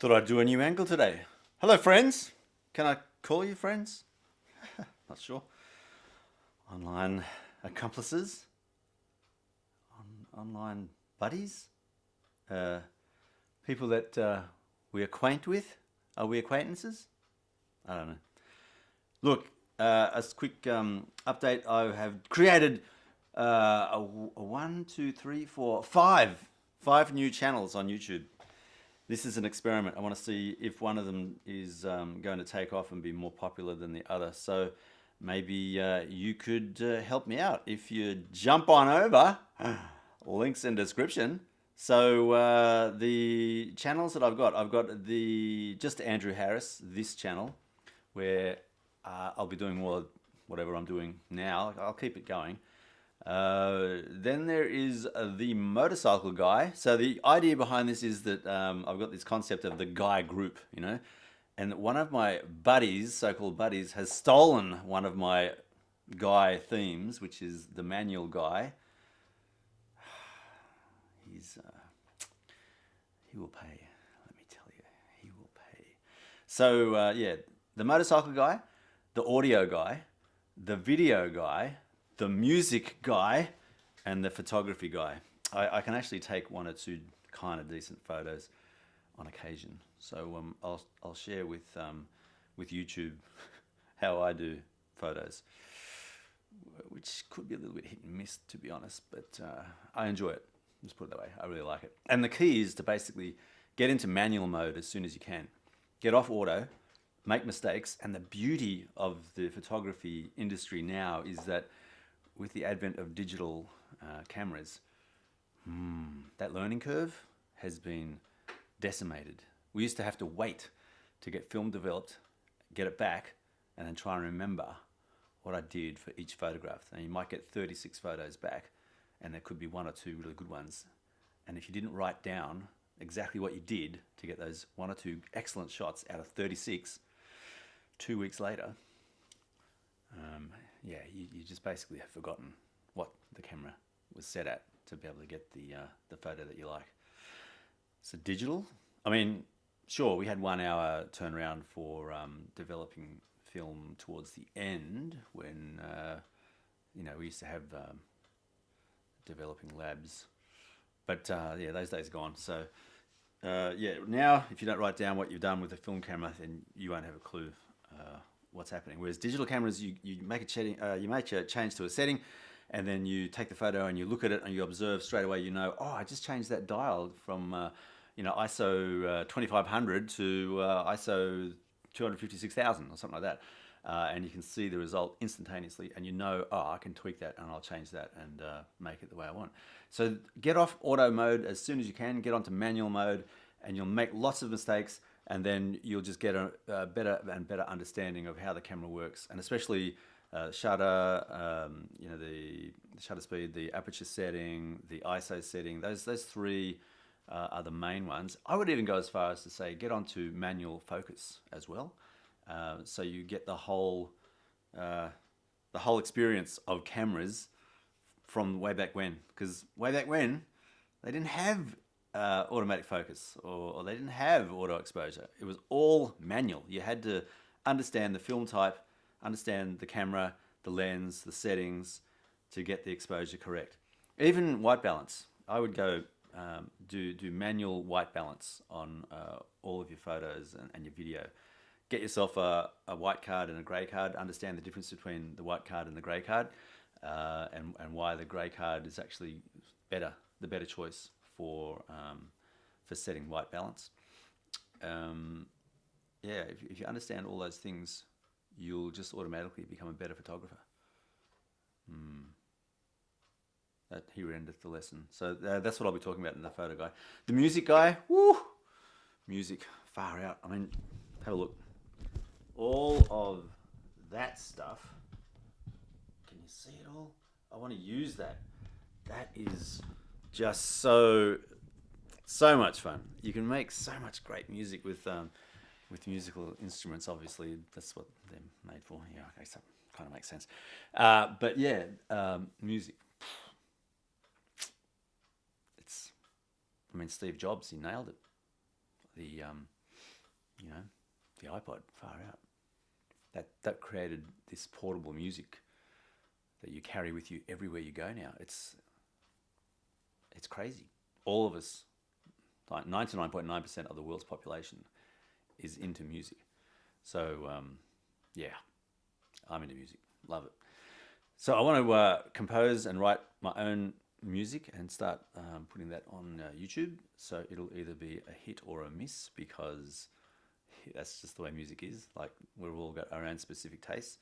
Thought I'd do a new angle today. Hello, friends. Can I call you friends? Not sure. Online accomplices? Online buddies? Uh, People that we acquaint with? Are we acquaintances? I don't know. Look, a quick update. I have created a one, two, three, four, five new channels on YouTube. This is an experiment. I want to see if one of them is going to take off and be more popular than the other. So maybe you could help me out if you jump on over. Links in description. So the channels that I've got the just Andrew Harris, this channel, where I'll be doing more whatever I'm doing now. I'll keep it going. Then there is the motorcycle guy. So the idea behind this is that I've got this concept of the guy group, and one of my buddies, so-called buddies, has stolen one of my guy themes, which is the manual guy. He will pay. Let me tell you, he will pay. So yeah, the motorcycle guy, the audio guy, the video guy, the music guy, and the photography guy. I can actually take one or two kind of decent photos on occasion. So I'll share with YouTube how I do photos, which could be a little bit hit and miss, to be honest, but I enjoy it. Let's put it that way. I really like it. And the key is to basically get into manual mode as soon as you can. Get off auto, make mistakes, and the beauty of the photography industry now is that with the advent of digital cameras, that learning curve has been decimated. We used to have to wait to get film developed, get it back, and then try and remember what I did for each photograph. And you might get 36 photos back, and there could be one or two really good ones. And if you didn't write down exactly what you did to get those one or two excellent shots out of 36, 2 weeks later, you just basically have forgotten what the camera was set at to be able to get the photo that you like. So digital, I mean, sure, we had 1 hour turnaround for developing film towards the end when, we used to have developing labs. But yeah, those days are gone. So now if you don't write down what you've done with a film camera, then you won't have a clue what's happening. Whereas digital cameras, you make a change to a setting, and then you take the photo and you look at it and you observe straight away. I just changed that dial from ISO 2500 to ISO 256,000 or something like that. And you can see the result instantaneously, and I can tweak that and I'll change that and make it the way I want. So get off auto mode as soon as you can, get onto manual mode, and you'll make lots of mistakes, and then you'll just get a better and better understanding of how the camera works, and especially shutter, the shutter speed, the aperture setting, the ISO setting. Those three are the main ones. I would even go as far as to say get onto manual focus as well. So you get the whole experience of cameras from way back when. Because way back when, they didn't have automatic focus or they didn't have auto exposure. It was all manual. You had to understand the film type, understand the camera, the lens, the settings to get the exposure correct. Even white balance. I would go do manual white balance on all of your photos and your video. Get yourself a white card and a grey card. Understand the difference between the white card and the grey card, and why the grey card is actually the better choice for setting white balance. If you understand all those things, you'll just automatically become a better photographer. That here endeth the lesson. So that's what I'll be talking about in the photo guy. The music guy, woo! Music, far out. I mean, have a look. All of that stuff, can you see it all? I want to use that. That is just so much fun. You can make so much great music with musical instruments. Obviously, that's what they're made for. Yeah, okay, so kind of makes sense. But yeah, music. Steve Jobs, he nailed it. you know, the iPod, far out. That created this portable music that you carry with you everywhere you go now. It's crazy. All of us, like 99.9% of the world's population, is into music. So yeah, I'm into music. Love it. So I want to compose and write my own music and start putting that on YouTube. So it'll either be a hit or a miss, because that's just the way music is. Like, we've all got our own specific tastes.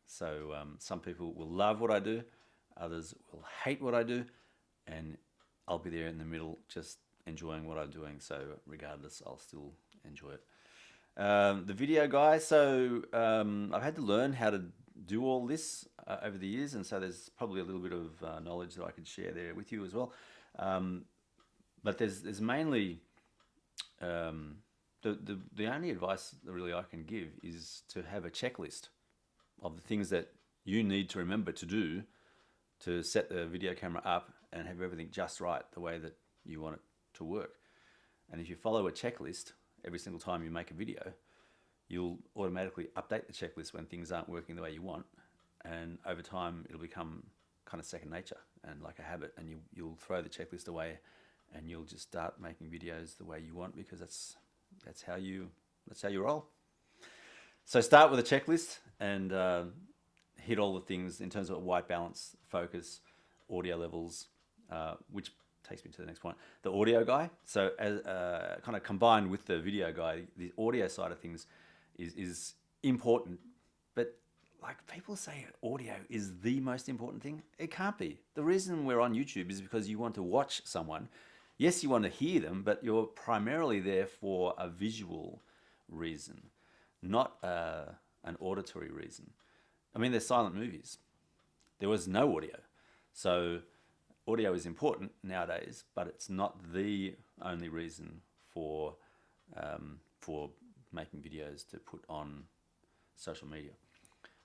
So some people will love what I do, others will hate what I do, and I'll be there in the middle, just enjoying what I'm doing. So regardless, I'll still enjoy it. The video guy. So I've had to learn how to do all this over the years, and so there's probably a little bit of knowledge that I could share there with you as well. But there's mainly the only advice that really I can give is to have a checklist of the things that you need to remember to do to set the video camera up and have everything just right, the way that you want it to work. And if you follow a checklist every single time you make a video, you'll automatically update the checklist when things aren't working the way you want. And over time, it'll become kind of second nature and like a habit. And you'll throw the checklist away, and you'll just start making videos the way you want, because that's how you roll. So start with a checklist and hit all the things in terms of white balance, focus, audio levels, which takes me to the next point, the audio guy. So as kind of combined with the video guy, the audio side of things is important. But like, people say audio is the most important thing. It can't be. The reason we're on YouTube is because you want to watch someone. Yes, you want to hear them, but you're primarily there for a visual reason, not an auditory reason. I mean, there's silent movies. There was no audio. So audio is important nowadays, but it's not the only reason for making videos to put on social media.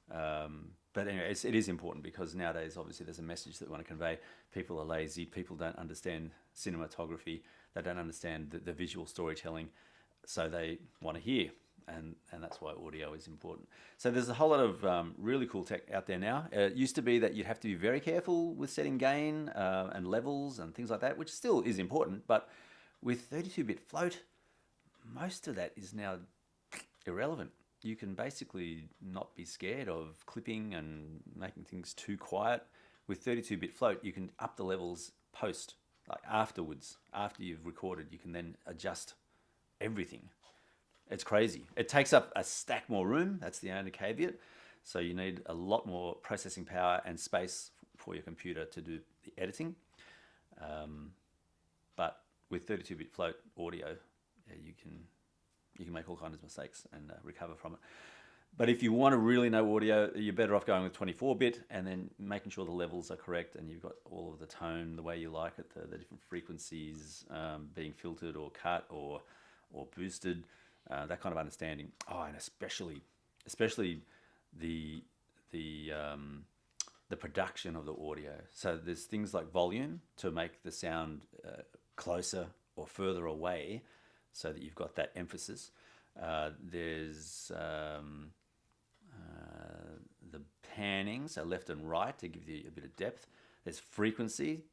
But anyway, it is important, because nowadays, obviously, there's a message that we want to convey. People are lazy. People don't understand cinematography. They don't understand the visual storytelling. So they want to hear. And that's why audio is important. So there's a whole lot of really cool tech out there now. It used to be that you'd have to be very careful with setting gain and levels and things like that, which still is important. But with 32-bit float, most of that is now irrelevant. You can basically not be scared of clipping and making things too quiet. With 32-bit float, you can up the levels post, like afterwards. After you've recorded, you can then adjust everything. It's crazy. It takes up a stack more room. That's the only caveat. So you need a lot more processing power and space for your computer to do the editing. But with 32-bit float audio, you can make all kinds of mistakes and recover from it. But if you want to really know audio, you're better off going with 24-bit and then making sure the levels are correct and you've got all of the tone the way you like it, the different frequencies being filtered or cut or boosted. That kind of understanding. Oh, and especially the production of the audio. So there's things like volume to make the sound closer or further away, so that you've got that emphasis. There's the panning, so left and right, to give you a bit of depth. There's frequency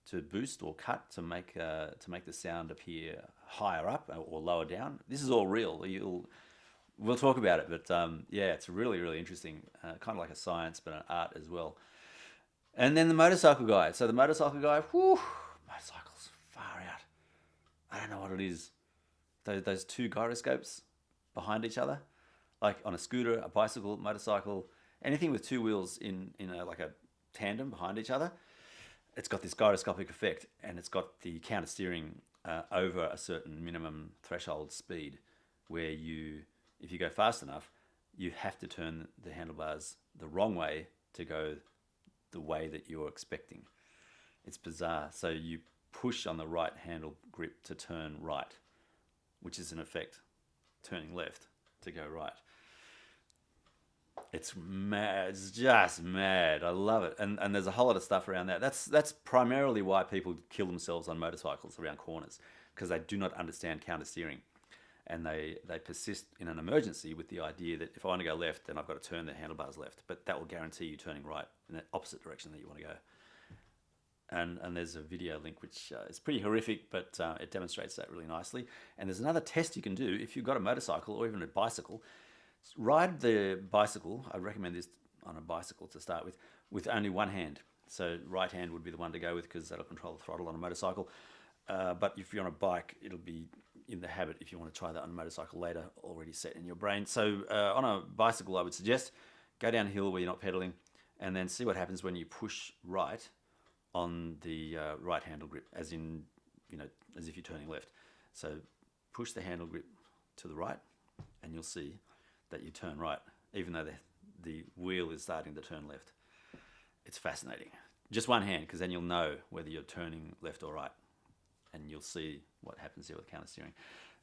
to boost or cut to make the sound appear higher up or lower down. This is all real. We'll talk about it, but yeah, it's really, really interesting. Kind of like a science, but an art as well. And then the motorcycle guy. So the motorcycle guy, motorcycles, far out. I don't know what it is. Those two gyroscopes behind each other, like on a scooter, a bicycle, motorcycle, anything with two wheels in like a tandem behind each other. It's got this gyroscopic effect, and it's got the counter steering over a certain minimum threshold speed, where if you go fast enough, you have to turn the handlebars the wrong way to go the way that you're expecting. It's bizarre. So you push on the right handle grip to turn right, which is in effect turning left to go right. It's mad. It's just mad. I love it. And there's a whole lot of stuff around that. That's primarily why people kill themselves on motorcycles around corners, because they do not understand counter steering. and they persist in an emergency with the idea that if I want to go left, then I've got to turn the handlebars left, but that will guarantee you turning right in the opposite direction that you want to go. And there's a video link which is pretty horrific, but it demonstrates that really nicely. And there's another test you can do if you've got a motorcycle or even a bicycle. Ride the bicycle. I'd recommend this on a bicycle to start with only one hand. So right hand would be the one to go with because that'll control the throttle on a motorcycle. But if you're on a bike, it'll be in the habit, if you want to try that on a motorcycle later, already set in your brain. So on a bicycle, I would suggest go down a hill where you're not pedaling, and then see what happens when you push right on the right handle grip, as in, as if you're turning left. So push the handle grip to the right, and you'll see that you turn right, even though the wheel is starting to turn left. It's fascinating. Just one hand, because then you'll know whether you're turning left or right, and you'll see what happens here with counter steering.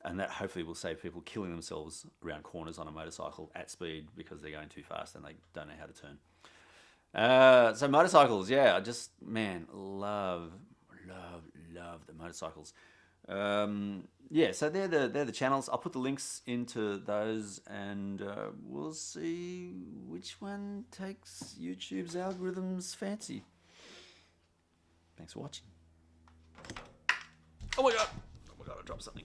And that hopefully will save people killing themselves around corners on a motorcycle at speed because they're going too fast and they don't know how to turn. So motorcycles, yeah, I just, man, love the motorcycles. Yeah, so they're the channels. I'll put the links into those, and we'll see which one takes YouTube's algorithms fancy. Thanks for watching. Oh my god, I dropped something.